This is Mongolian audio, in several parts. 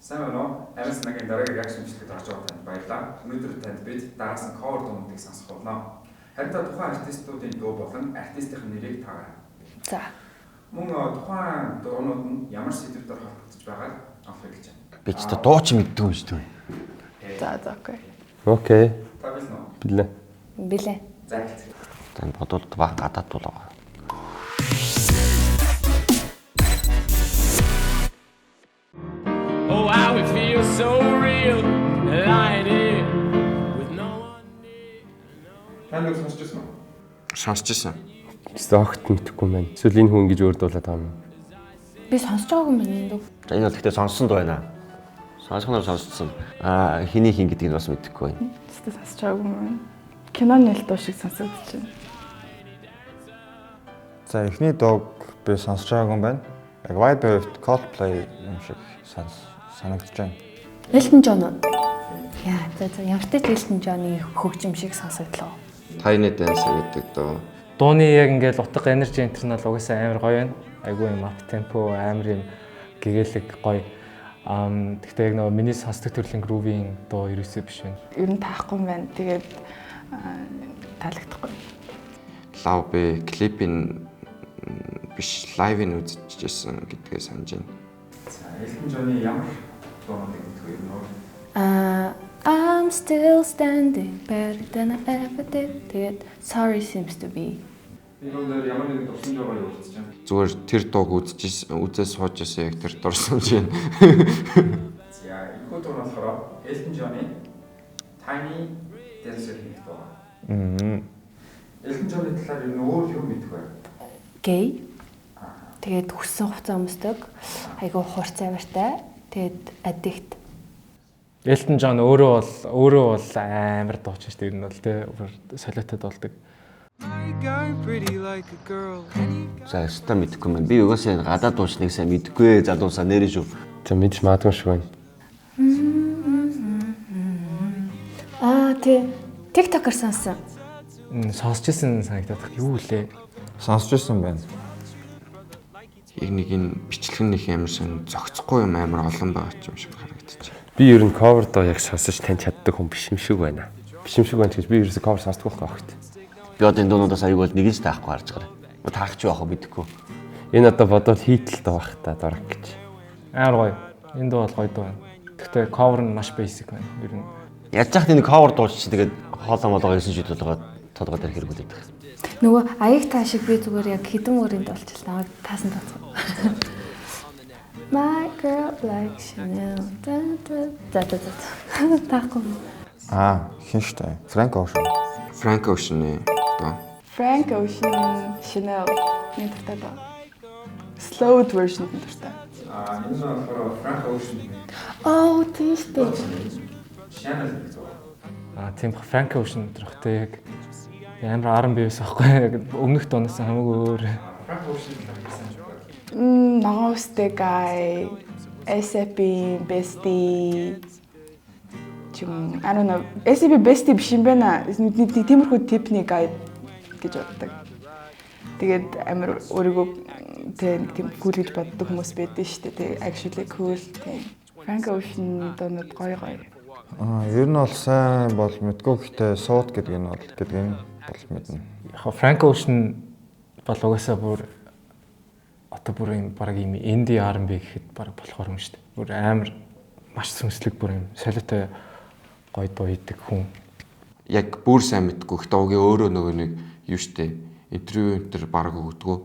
Сайн байна уу? Ариас нагийн дараагийн реакшн бичлэгэд орж байгаа танд баярлалаа. Өнөөдөр танд бид дараас нь cover дуунуудыг сонсох болно. Харин тухайн артистуудын дуу болон артистийн нэрийг таараа. За. Мөн тухайн дуунууд нь ямар сэдвээр холбогдож байгааг анхаарах гэж байна. Би ч та дуу ч мэддэг юм шүү дээ. За окей. Окей. Та билнэ үү? Билээ. Билээ. За хэлцгээе. Танд бодвол баг гадаад дуу байгаа. Oh, how it feels so real, lying here with no one near. Танд нэг сонсч ирсэн үү? Сонсч ирсэн. Огт мэдхгүй мэн. Эсвэл энэ хүн ингэж өөрдүүлээд байгаа юм. Би сонсож байгаагүй юм байна энэ. За энэ бол гэхдээ сонссон дуу байна. Сонсгоноор сонссон. Хэний хин гэдгийг бас мэдэхгүй байна. Тэстэ сонсож байгаагүй юм байна. Киноны нэлтөө шиг сонсогдож байна. За эхний дууг би сонсож байгаагүй юм байна. Яг White Boy-т Coldplay юм шиг санагдаж байна. Elton John. Яа, за ямар ч Elton John-ы хөгжим шиг сонсогдлоо. Tiny Dancer гэдэг дуу. Дууны яг ингээд утга энержи интернал угаасаа амар гоё байна. Айгүй юм ап темпо амар юм гэгээлэг гоё. Гэхдээ яг нөгөө миний сонсдог төрлийн grooving дуу ерөөсөө биш байна. Ер нь таахгүй юм байна. Тэгээд таалагдахгүй. Love би клипийн биш лайвын үзчихсэн гэдгээ санаж байна. За Elton John-ы ямар дуунуудыг мэдэх вэ? I'm still standing better than I ever did. Тэгээд sorry seems to be. Энэ өндөр ямар нэгэн дурсан жагаа юу хэлж байна? Зүгээр тэр дууг үзээс сууж байсан яг тэр дурсан чинь. За энэхүү дуу нь болохоор Elton John-ы Tiny Dancer гэх дуу. Elton John-ы талаар ер нь өөр юу мэдэх вэ? Гей. Тэгээд хүссэн хуцаа өмсдөг. Айгуу хурц авиртай. Тэгээд addict. Elton John өөрөө бол амар дууч шүү дээ. Ер нь бол тэ солиотой болдог. За өстө мэдэхгүй мэн. Би угаасаа гадаад дуучныг сайн мэдэхгүй залуусаа нэрэн шүү. За мэдж маадгүй шүү байна. Тий. TikTok-оор сонссон. Сонсч ирсэн санагдаад юу лээ. Сонсож ирсэн байна. Яг нэг энэ бичлэгнийх амар сон зогцохгүй юм амар олон байгаа юм шиг харагдчих. Би ер нь cover доо яг сонсож тань чаддаг хүн биш юм шиг байна. Биш юм шиг байна гэж би ерөөсө cover сонсдог байхгүй багт. Би одоо энэ дуунуудаас аяг бол нэг л таахгүй харж байгаа. Таах ч яах вэ мэдэхгүй. Энэ одоо бодвол хийтэл доо байх та дурак гэж. Амар гоё. Энэ дуу бол гоё дуу байна. Гэхдээ cover нь маш basic байна. Ер нь Яаж ч энэ cover дууч чи тэгээд хоолоо молоо гэсэн шийдэл байгаа толгой дээр хэрэглээд байгаа. Нөгөө аяг таа шиг би зүгээр яг хідэн өрөөнд олчихл намайг таасан тооцоо. My girl like Chanel. Таахгүй. Хин штэ. Frank Ocean. Frank Ocean-ы дуу. Frank Ocean Chanel нэг дуртай даа. Slowed version дуртай. Энэ нь болохоор Frank Ocean. Oh, тийш дээ. Chanel гэх дуу. тийм Frank Ocean дөрөхтэй яг амар R&B байсан байхгүй яг өмнөх дуунаас хамаагүй өөр. Frank Ocean гэдэг сайн шүү. Ногоостэй guy, SAP bestie. I don't know. SAP bestie биш юм байна. Тиймэрхүү типний guy гэж боддог. Тэгээд амар өөрийгөө тийм cool гэж боддог хүмүүс байдаг шүү дээ. Тэгээд actually cool тийм. Frank Ocean донод гоё. Ер нь бол сайн бол мэдгүй гэхдээ сууд гэдэг нь бол мэднэ. Яг Frank Ocean бол угаасаа бүр юм баг юм indie R&B гэхэд баг болохоор юм шүү дээ. Бүр амар маш сүнслэг бүр юм солиотой гоё дуу хийдэг хүн. Яг бүр сайн мэдгүй гэхдээ угийн өөрөө нөгөө нэг юу штэ интервью энэ баг өгдөгөө.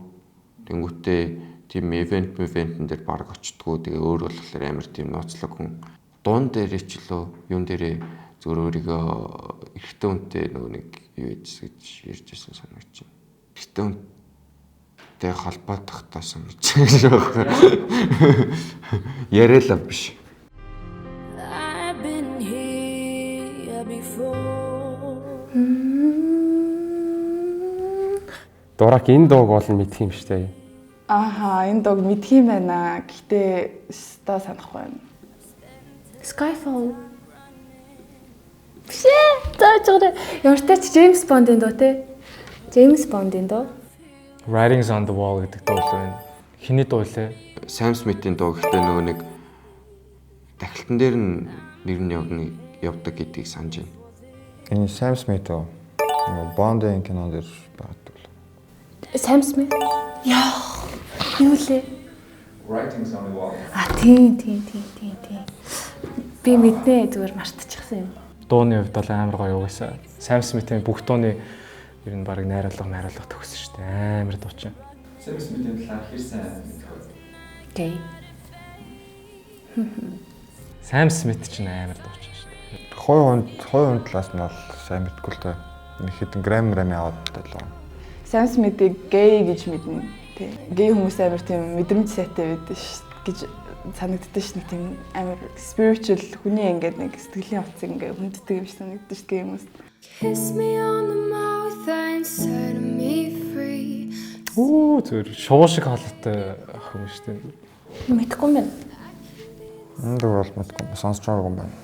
Тэнгүүтээ тийм event дээр баг очдгоо. Тэгээ өөр болохоор амар тийм ноцлог хүн. Дуун дээрээ ч лөө юун дээрээ зөв өөрийгөө эрэгтэй хүнтэй нөгөө нэг юу гэж ярьж ирсэн санагч байна. Эрэгтэй хүнтэй холбоотойгоос мэдчихэж байгаа. Яриа л биш. I've been here before. Дурак энэ дууг бол мэдх юм шүү дээ. Энэ дууг мэдх юм байна. Гэхдээ өстө санахгүй байна. Skyfall. Заачаараа ямар ч тач James Bond-ын дуу те. James Bond-ын дуу. Writings on the Wall гэдэг дуу байна. Хиний дуу лээ? Sam Smith-ийн дуу гэхдээ нөгөө нэг дахилтан дээр нь нэр нь явдаг гэдгийг санаж байна. Энэ Sam Smith үү? Bond-ын кинонд дэр байдаг л. Sam Smith. Яа. Юу лээ? Writings on the wall. Тийм. Би мэднэ зүгээр мартчихсан юм. Дууны хувьд бол амар гоё угаасаа. Sam Smith-ийн бүх дууны ер нь баг найруулга төгсөн шүү дээ. Амар дуучин. Sam Smith-ийн талаар хэр сайн мэдэх вэ? Окей. Sam Smith ч амар дуучин шүү дээ. Хойн талаас нь бол сайн мэдгүй л дээ. Нэг хэдэн грамм аваад байлаа. Sam Smith-ийг гей гэж мэднэ. Тий. Гей хүмүүс амар тийм мэдрэмж сайтай байдаг ш гэж санагддаг ш, нэг тийм амар spiritual хүний ингээд нэг сэтгэлийн утсыг ингээд хүнддэг юм шиг санагддаг ш гей хүмүүс. Kiss me on the mouth and set me free. Зүгээр шуу шиг хаалтай охин шүү дээ. Мэдхгүй юм байна. Энэ дуу бол мэдгүй сонсож байгаагүй юм байна.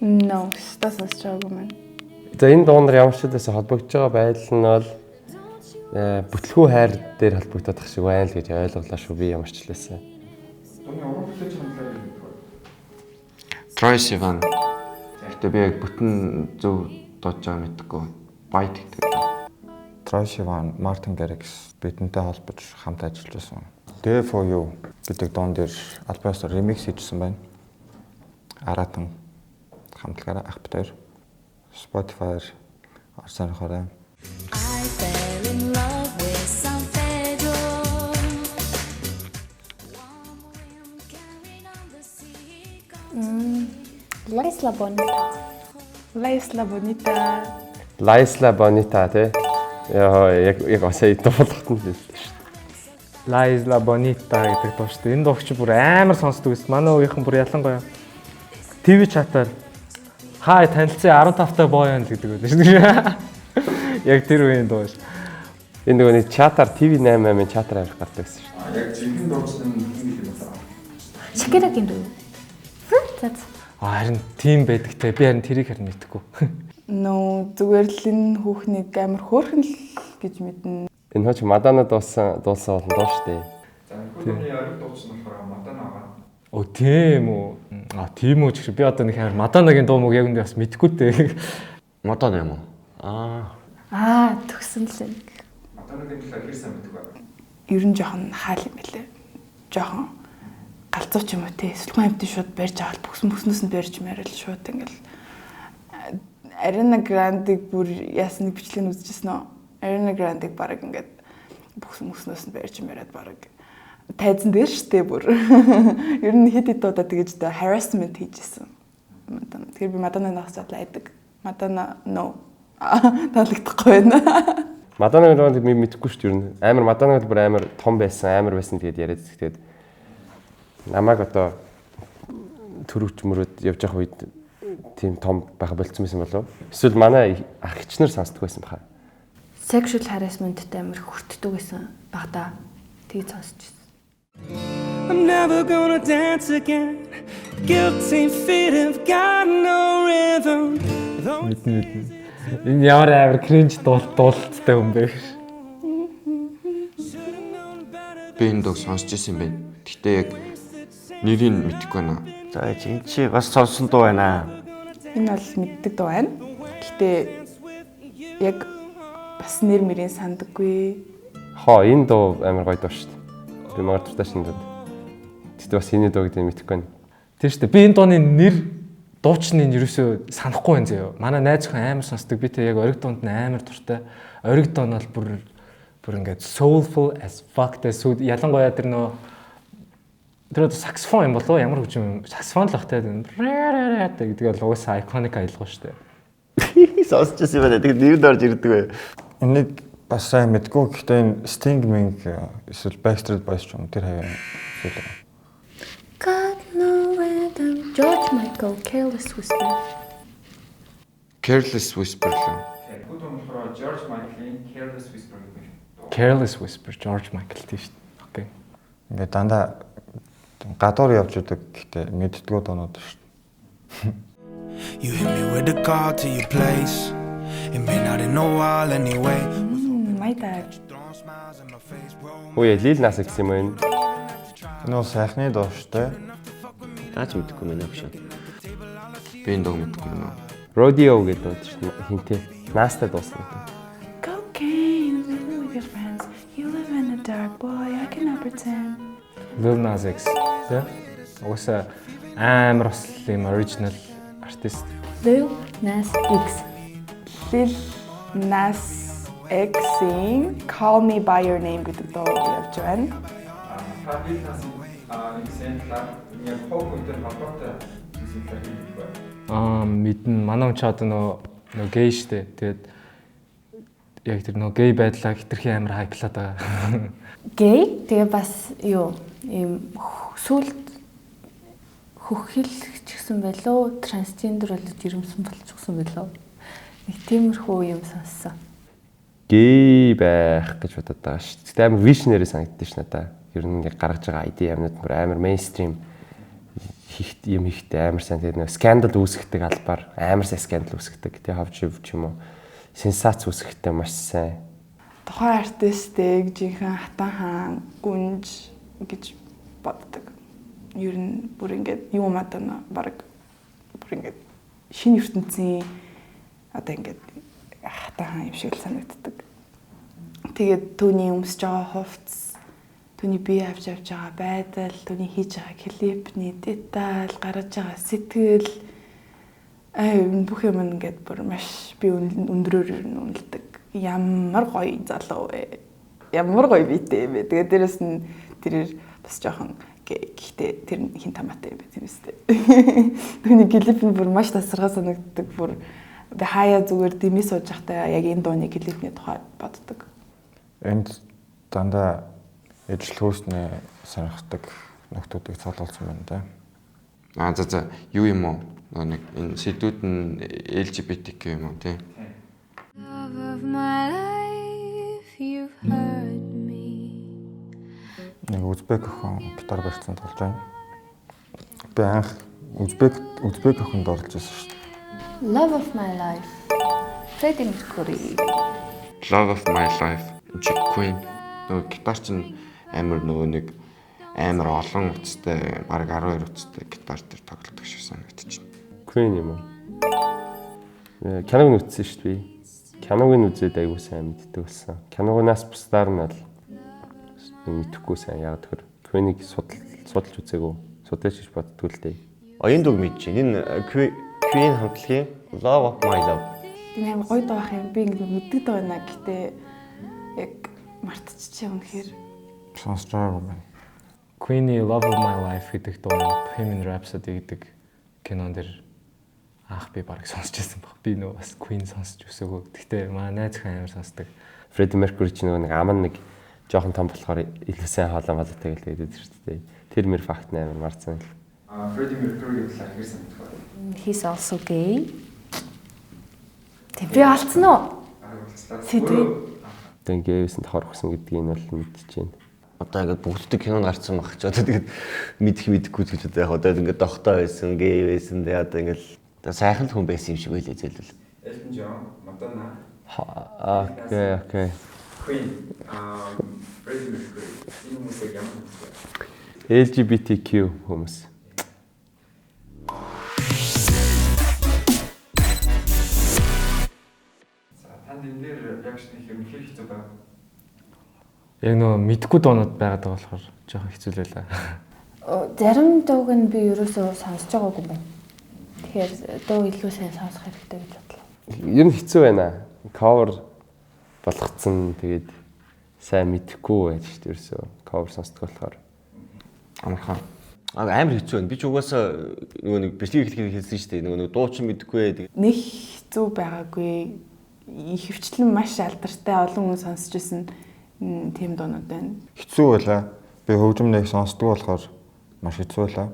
No, стасаас чаагүй маань. За энэ дуунаар ямар ч үдээс холбогдож байгаа байдал нь бол бүтлгүй хайр дээр холбогдоод ах шиг байна л гэж ойлголоо шүү би ямар ч хэлээсээ. Дууны уран бүтээлч хандлага гэдэг үү? Troye Sivan. Гэтэ би яг бүтэн зөв дуудаж байгаа мэдгүй. Byte гэдэг. Troye Sivan, Martin Garrix бидэнтэй холбож хамт ажиллаж байсан. There for you гэдэг дуун дээр альбомоос ремикс хийжсэн байна. Аратан хамтлагаараа ах битээр Spotify-аар орсон хорой. I fell in love with San Pedro. La Isla Bonita. La Isla Bonita. La Isla Bonita тий. Яг осоо дуулахт нь л шүү дээ. La Isla Bonita гэдэг дуу шүү дээ. Энэ дууч бүр амар сонсдог гэсэн. Манай уугийнхан бүр ялангуяа ТV чатаар хай танилцсан 15 та боо яана гэдэг үү шүү дээ. Яг тэр үеийн дуу шүү. Энэ нөгөө нэг чатаар TV8-ын чатаар авах гардаг гэсэн шүү. Яг жинхэнэ дуучид нь хин гэдэг байна. Шакирагийн дуу. Харин тийм байдагтай. Би харин тэрийг харин мэдэхгүй. No, зүгээр л энэ хүүхнийг амар хөөрхөн л гэж мэднэ. Энэ хооч Мадана дуулсан олон дуу шүү дээ. За энэ хүний ориг дууч нь болохоор Мадана байгаа. Оо тийм үү. Тийм үү ч би одоо нэг амар Маданагийн дуу мөг яг үндэ бас мэдэхгүй дээ. Мадана юм уу? Төгсөн л нэг. Маданагийн талаар хэр сайн мэдэх вэ? Ер нь жоохон хаал юм байлээ. Жоохон галзууч юм уу те. Эсвэл хамтын шууд барьж аваад бүснөөс нь барьж марил шууд ингээл Ariana Grande-г бүр яасан нэг бичлэг үзчихсэн нөө. Ariana Grande-г баг ингээд бүснөөс нь барьж мараад баг тайзан дээр штэ бүр. Ер нь хэд удаа тэгэж дэ harassment хийжсэн. Тэгэхээр би Madonna-наас задлаа айдаг. Madonna no. Таалагдахгүй байна. Мадана гэдэг би мэдэхгүй шүү дээ ер нь. Амар Мадана гэдэг бүр амар том байсан, амар байсан тэгээд яриад тэгээд намайг одоо төрөвч мөрөд явж явах үед тийм том байха болцсон байсан болов. Эсвэл манай ах эгч нар сонсдог байсан баха. Sexual harassment-тэй амар хүртдэг байсан багада. Тийг сонсч байсан. I'm never gonna dance again. Guilty feet have got no rhythm. Мэднэ. Энэ ямар амар кринж дуулалттай юм бэ? Би энэ дуу сонсч ирсэн юм байна. Гэхдээ яг нэрийг мэдэхгүй байна. За чи бас сонсон дуу байна. Энэ бол мэддэг дуу байна. Гэтэ яг бас нэр мөрийн сандаггүй. Энэ дуу амар гоё дуу шүү дээ. Би магадгүй шинэ дуу. Тэгтээ бас энэ дуу гэдэг нь мэдэхгүй байна. Тийм шүү дээ. Би энэ дууны нэр дуучныг ерөөсөө санахгүй байна заяа. Манай найз охин амар сонсдог. Би тэг яг ориг дуунд нь амар дуртай. Ориг дуу нь бол бүр ингээд soulful as fuck гэсэн. Ялангуяа тэр нөө саксофон юм болов ямар хөгжим саксофон л багтай гэдэг бол угаасаа iconic аялгаа шүү дээ. Сонсч ирсэн байна. Тэгээд нэр дорж ирдэг бай. Энийг бас сайн мэдгүй. Гэхдээ энэ Sting эсвэл Backstreet Boys ч юм тэр хаяа зүйл. God no rhythm. George Michael, Careless Whisper. Careless Whisper л. Бүгд болохоор George Michael-ийн Careless Whisper гэдэг. Careless Whisper George Michael тийм шүү дээ. Окей. Ингээд дандаа гадуур явж идэг гэхдээ мэддгүү дуунууд шүү дээ. You hit me with the call to your place. It may not in a while anyway. Майдаа. Ой, Lil Nas X юм байна. Энэ бол сайхны дуу шүү дээ. Даач мэдхгүй мэн option. Би энэ дуу мэдгүй юм уу? Rodeo гэдэг дуу шүү дээ. Хинтээ. Настай дуусна. Cocaine living with your friends. You live in the dark, boy. I cannot pretend. Lil Nas X. Тэ? Угсаа амар бас юм original artist. Lil Nas X. Lil Nas X-ийн Call Me By Your Name гэдэг дуу явж байна. Та Lil Nas-ийн экземпляр яг хог үнтэй холбоотой экземпляр хийх бай. Мэдэн манай хүн ч одоо нөгөө гей штэ. Тэгээд яг тэр нөгөө гей байдлаа хитрхи амар хайплаад байгаа. Гей тэгээ бас юу ийм сүлд хөхилч гэсэн байлоо, трансгендер болоод жирэмсэн болчихсон байлоо. Нэг тиймэрхүү юм сонссон. Гей байх гэж бодоод байгаа шүү дээ. Гэтэ амар visionary санагддаг ш надаа. Ер нь ингээ гаргаж байгаа ID юмнууд амар mainstream юм ихтэй амар сайн тэгээд нэг скандал үүсгдэг албаар амар сайн скандал үүсгдэг. Тэгээ хавж ч юм уу сенсац үүсгэхтэй маш сайн. Тухайн артистыг жинхэнэ хатан хаан гүнж гэж боддог. Ер нь бүр ингээд юм адана баг бүр ингээд шинэ ертөнцийн одоо ингээд хатан хаан юм шиг л санагддаг. Тэгээд түүний өмсөж байгаа хувцас, түүний бие авч явж байгаа байдал, түүний хийж байгаа клипний деталь, гаргаж байгаа сэтгэл бүх юм ингээд бүр маш би өндрөөр үнэлдэг. Ямар гоё залуу вэ? Ямар гоё биетэй юм бэ? Тэгээд дээрэс нь тэрээр бас жоохон гэхдээ тэр хин тамаатай юм бэ тэрнэстэй. Түүний клип нь бүр маш тасархаа санагддаг. Бүр би хаяа зүгээр дэмий сууж байхдаа яг энэ дууны клипний тухай боддог. Энд дандаа ижил хөөснөө сонирхдаг нөхдүүдийг цуглуулсан байна да. За юу юм уу? Нэг энэ сэдвүүд нь LGBTQ юм уу тий? Love of my life, you've heard me. Нэг узбек охин гитар барьсан толж байна. Би анх узбек охинд орж ирсэн шүү дээ. Love of my life. Freddie Mercury. Love of my life. Queen. Нөгөө гитар чинь амар нөгөө нэг амар олон утастай баг 12 утастай гитар дээр тоглодог шиг санагдчих. Queen юм уу? Киног үзсэн шүү дээ. Киног нь үзээд айгуу сайн мэддэг болсон. Киногоос бусдаар нь бол мэдхгүй сайн яг тэр Queen-ийг судалж үзээгүй. Судлаач гэж боддгоо л дээ. Энэ дуу мэдчихээн. Энэ Queen хамтлагийн Love of My Love. Тийм амар гоё дуу ах юм. Би ингэ мэддэг дуу байна. Гэтэ яг мартчихжээ үнэхээр. Сонсож байгаагүй байна. Queen-ийн Love of My Life гэдэг дуу Bohemian Rhapsody гэдэг кинон дэр би баг сонсч байсан баг. Би нөө бас Queen сонсч өсөөгөө. Гэхдээ маа найз хэн амар сонсдог. Freddie Mercury ч нэг аман нэг жоохон том болохоор илүү сайн хоолой малтай гэлээд шүү дээ. Тэр мэр факт амар марцсан л. Freddie Mercury талаар хэр санагдах вэ? He's also gay. Тэг би алдсан уу? Сэдвээ. Тэн гэвсэн тохор өгсөн гэдгийг нь бол мэдчихээн. Одоо ингээд бүгддэг кинонд гарцсан баг ч одоо тэгээд мэдхгүй гэж одоо яг одоо ингээд дохтой байсан, гей байсан. Тэгээд одоо ингээд сайхан хүн байсан юм шиг байлээ зэлвэл. Elton John, Madonna. Окей. Queen, Freddie Mercury. Энэ хүмүүсийг ямар хэлэх вэ? LGBTQ хүмүүс. Танд энэ дээр реакшн хийх юм хэр хэцүү байна? Яг нөгөө мэдгүй дуунууд байгаад байгаа болохоор жоохон хэцүү л байлаа. Зарим дууг нь би ерөөсөө сонсож байгаагүй юм байна. Тэгэхээр дуу илүү сайн сонсох хэрэгтэй гэж бодлоо. Ер нь хэцүү байна. Cover болгоцсон тэгээд сайн мэдэхгүй байж шүү дээ ерөөсөө cover сонсдог болохоор. Амархан. Амар хэцүү байна. Би ч угаасаа нөгөө нэг бичлэг хэлсэн шүү дээ. Нөгөө дуу ч мэдгүй. Нэг хэцүү байгаагүй. Ихэвчлэн маш алдартай олон хүн сонсч ирсэн тийм дуунууд байна. Хэцүү байлаа. Би хөгжмөнийг сонсдог болохоор маш хэцүү байлаа.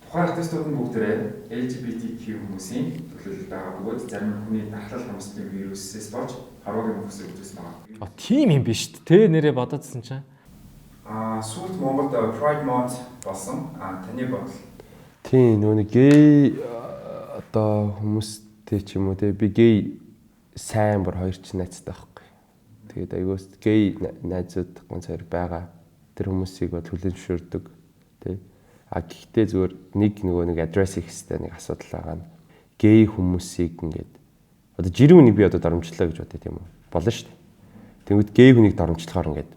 Тухайн артистууд нь бүгдээрээ LGBTQ хүмүүсийн төлөөлөл байгаа бөгөөд зарим нь хүний дархлал хамсалтын вирусээс болж харуугийн мөхсөөр үзүүлсэн байгаа. Тийм юм биш үү? Тэ нэрээ бодоодсэн чинь. Сүүлд Монголд Pride Month болсон. Таны бодол? Тийм нөгөө нэг гей одоо хүмүүстэй ч юм уу те би гей сайн бүр хоёр ч найзтай байхгүй. Тэгээд айгуус гей найзууд ганц хоёр байгаа. Тэр хүмүүсийг бол хүлээн зөвшөөрдөг. Тэ. А гэхдээ зүгээр нэг address хийх хэрэгтэй нэг асуудал байгаа нь гей хүмүүсийг ингээд одоо жирийн хүнийг би одоо дарамжлаа гэж бодъё тийм үү? Болно шүү дээ. Тэгвэл гей хүнийг дарамжлахаар ингээд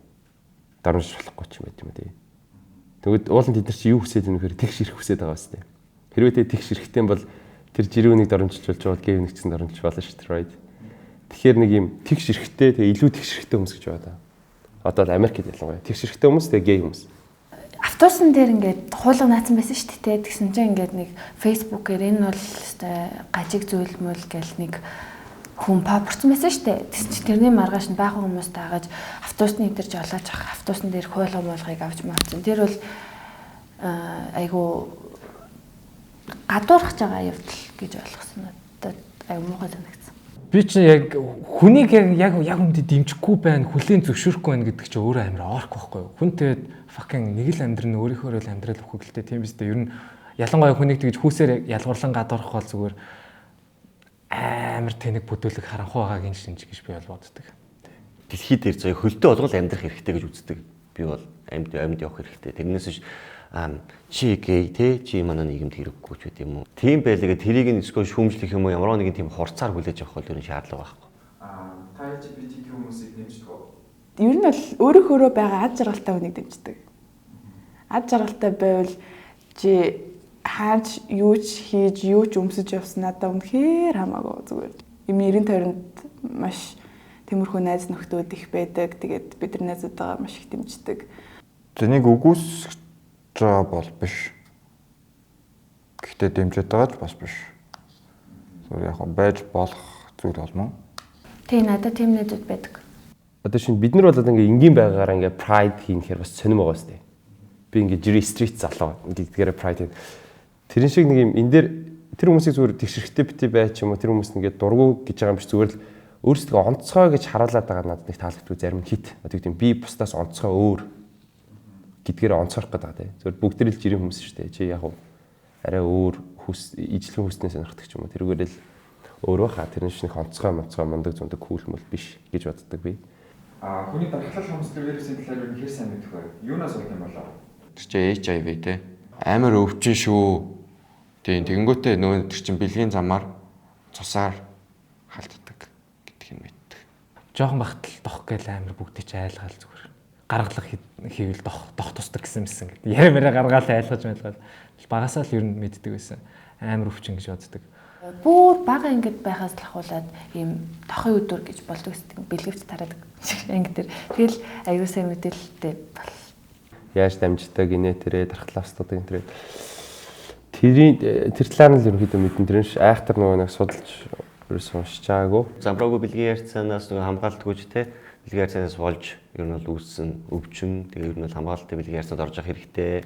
дарамжлах болохгүй ч юм байт юм тий. Тэгвэл уулын тэд нар чи юу хүсэж байгаа нөхөр тэгш ирэх хүсэж байгаа басна. Хэрвээ тэ тэгш ирэхтэй бол тэр жирийн хүнийг дарамжилж болж байгаа гей хүнийг ч дарамжилж болно шүү дээ, right? Тэгэхээр нэг юм тэгш ирэхтэй тэгээ илүү тэгш ирэхтэй хүмүүс гэж байна. Одоо л Америкт ялангуяа тэгш ирэхтэй хүмүүс тэгээ гей хүмүүс. Автобусын дээр ингээд хуулга наацсан байсан шүү дээ. Тэгсэн чинь ингээд нэг фэйсбүүкээр энэ бол гажиг зүйл мөл гэл нэг хүн папорцсон байсан шүү дээ. Тэгсэн чинь тэрний маргааш нь баахан хүмүүс даагаж автобусны дээр жолоож авах автобусын дээр хуулга муулгыг авч мавцсан. Тэр бол айгу гадуурхаж байгаа явдал гэж ойлгосон. Одоо айгу муухай санагдсан. Би чинь яг хүнийг яг үнэндээ дэмжихгүй байна, хүлээн зөвшөөрөхгүй байна гэдэг чинь өөрөө амар орох байхгүй юу? Хүн тэгээд fucking нэг л амьдрын өөрийнхөө л амьдрал өгөхөлтэй тийм биз дээ. Ер нь ялангуяа хүнийг тэгж хүүсээр ялгуурлан гадуурх бол зүгээр амар тэнэг бүдүүлэг харанхуй байгаагийн шинж гэж би бол боддог. Дэлхийд дээр зөө хөлтөө олгол амьдрах хэрэгтэй гэж үздэг. Би бол амьд явах хэрэгтэй. Тэрнээс чи гей те чи манай нийгэмд хэрэггүй ч үт юм уу. Тийм байлгаа тэрийг нь эсвэл шүүмжлэх юм уу ямар нэгэн тийм хурцаар хүлээж авах бол ер нь шаардлага байхгүй. Та LGBTQ хүмүүсийг дэмждэг үү? Ер нь бол өөрөөхөө байгаа ад жаргалтай хүнийг дэмждэг. Ад жаргалтай байвал чи хаач юу ч хийж юу ч өмсөж явсан надад үнэхээр хамаагүй зүгээр. Юм 90 тойронд маш тиймэрхүү найз нөхдүүд их байдаг. Тэгээд бид нар найзуудаа маш их дэмждэг. Тэнийг үгүйсэж байгаа бол биш. Гэхдээ дэмжиж байгаа ч бас биш. Зүгээр яг байж болох зүйл болмоо. Тий, надад тийм найзууд байдаг. Одоо шинэ бид нар бол ингээ энгийн байгаагаараа ингээ pride хийхээр бас сонирм байгаа сте. Би ингээ жири street залуу гэдгээр pride. Тэрэн шиг нэг юм энэ дээр тэр хүмүүсийг зүгээр тэгшэрхтэй бити бай ч юм уу тэр хүмүүс ингээ дургу гэж байгаа юм биш зүгээр л өөрсдөө онцгой гэж харуулад байгаа надад нэг таалагддаг зарим хит. Одоо тийм би бусдаас онцгой өөр гэдгээр онцгорох гэдэг тийм. Зүгээр бүгд л жирийн хүмүүс шүү дээ. Чи яг арай өөр ижлэн хүснээ сонирхдаг ч юм уу. Тэрүүгээр л өөрөө хаа тэрэн шиг онцгой мундаг зундаг кул мөл биш гэж боддог би. Хүний дархлал хүмүүстэй вирусын талаар хэр сайн мэдэх вэ? Юунаас болд юм болоо? Тэр чинь HIV те. Амар өвчин шүү. Тийм тэгэнгүүтээ нөө тэр чинь бэлгийн замаар цусаар халтдаг гэдгийг мэддэг. Жохон бахтал дох гээл амар бүгдээ ч айлгаал зүгээр. Гаргалах хийвэл дох тусдаг гэсэн гэдэг. Ярмаараа гаргаал айлгаж байлгаад багасаа л ер нь мэддэг байсан. Амар өвчин гэж боддог. Бүр бага ингэж байхаас л ахуулаад ийм тохын өдөр гэж болдог гэсэн бэлгэвч тараадаг. Анги дээр. Тэгэл аюусаа мэдээлэлтэй бол. Яаж дамждаг гинэ тэрэ дархлаастууд энэ тэрэ. Тэр талаар нь л ерөнхийдөө мэдэн тэрэн ш айхтар нөгөө нэг судалж ерөөсөн уншчаагүй. Замбраагүй бэлгийн ярьцаанаас нөгөө хамгаалтгүйч те бэлгийн ярьцаанаас болж ер нь бол үүссэн өвчин тэгээ ер нь бол хамгаалалттай бэлгийн ярьцаанд орж явах хэрэгтэй.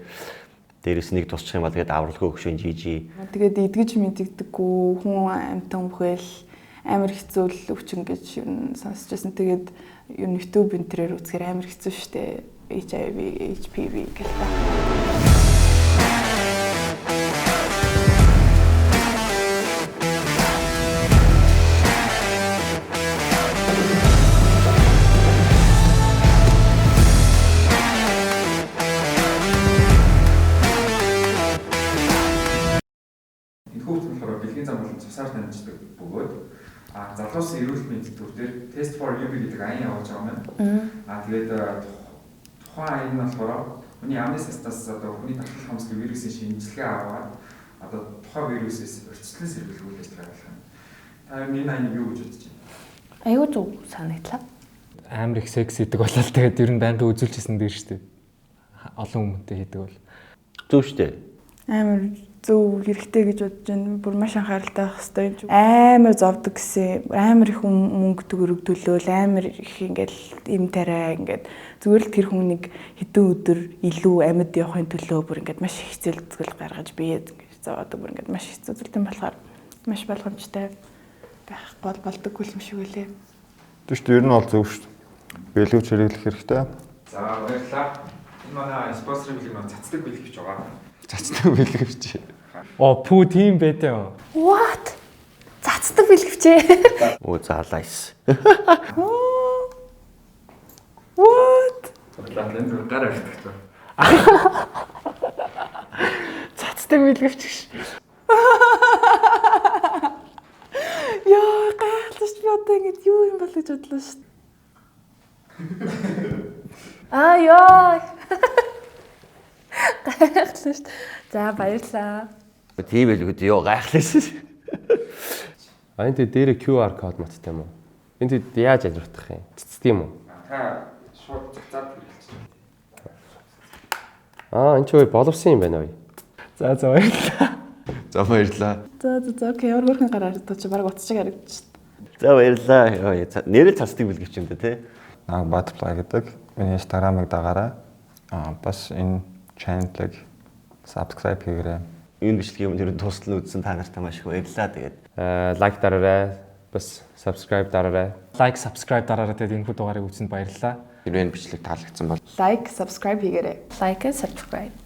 Дээрээс нэг тусчих юм бол тэгээд авралгүй өгшөн жижи. Тэгээд идгэж мэддэггүй хүн амтан бүхэл амар хэцүү л өвчин гэж ер нь сонсч байсан. Тэгээд ер нь YouTube энтрээр үзэхээр амар хэцүү шттэ. HIV, HPV гэх юм. Бэлгийн зам болон цусаар дамждаг бөгөөд залуусын эрүүл мэндийн төр дээр Test for UV гэдэг аян явуулж байгаа юм. Тэгээд тухайн аян нь болохоор хүний амны састаас одоо хүний дархлах хамсгийн вирусын шинжилгээ аваад одоо тухайн вирусээс урьдчилан сэргийлгүүлж байгаа юм. Та энэ аян юу гэж бодож байна? Аюу зүг санагдлаа. Амар их секс хийдэг болол тэгээд ер нь байнга үзүүлчихсэн дээр шүү дээ. Олон хүмүүнтэй хийдэг бол. Зөв шүү дээ. Амар зөв хэрэгтэй гэж бодож байна. Бүр маш анхааралтай байх хэрэгтэй юм. Амар зовдөг гэсэн. Амар их мөнгө төгрөг төлөөл амар их ингээл им тарай ингээд зүгээр л тэр хүнийг хэдэн өдөр илүү амьд явахын төлөө бүр ингээд маш хэцүү зүйл гаргаж бие ингээд зовоодаг бүр ингээд маш хэцүү зүйлтэй болохоор маш болгоомжтой байх болдоггүй юм шиг үлээ. Тэгвэл ер нь бол зөв шүү дээ. Бэлгэвч хэрэглэх хэрэгтэй. За баярлалаа. Энэ манай спонсорын бэлэг цацдаг бэлгэвч байгаа. Цацдаг бэлгэвч. Пүү тийм байдаа. What? Цацдаг бэлгэвчээ. Оо заалайс. What? Латлын гар авчихдаг. систем билгэвч гэж. Яа, гайхалтай шүү. Би одоо ингэж юу юм бол гэж бодлоо шүү. Яа. Гайхалтай шүү. За баярлаа. Тийм байл үгүй ёо гайхлаа. Энд дээр QR код моттой юм уу? Энд яаж ажиглах юм? Цэцдэг юм уу? Та шууд цацаад хэрэглэж. Энэ ч үе боловсон юм байна уу? За баярлалаа. За баярлаа. За окей. Ямар хөрхэн гараар доо чи баг утсаж харагдчих шүү. За баярлалаа. Нэрэл цацдаг бэлгэвч юм да тий. Наг Butterfly гэдэг миний Instagram-ыг дагаарай. Бас энэ channel-ыг subscribe хийгээрэй. Энэ бичлэгийн өмнө ер нь тусал үзсэн та нартай маш их баярлалаа. Тэгээд Лайк дараарай. Бас subscribe дараарай. Лайк, subscribe дараарай. Тэгээд энэ дугаарыг үзсэнд баярлалаа. Хэрвээ бичлэг таалагдсан бол Like, subscribe хийгээрэй. Like and subscribe.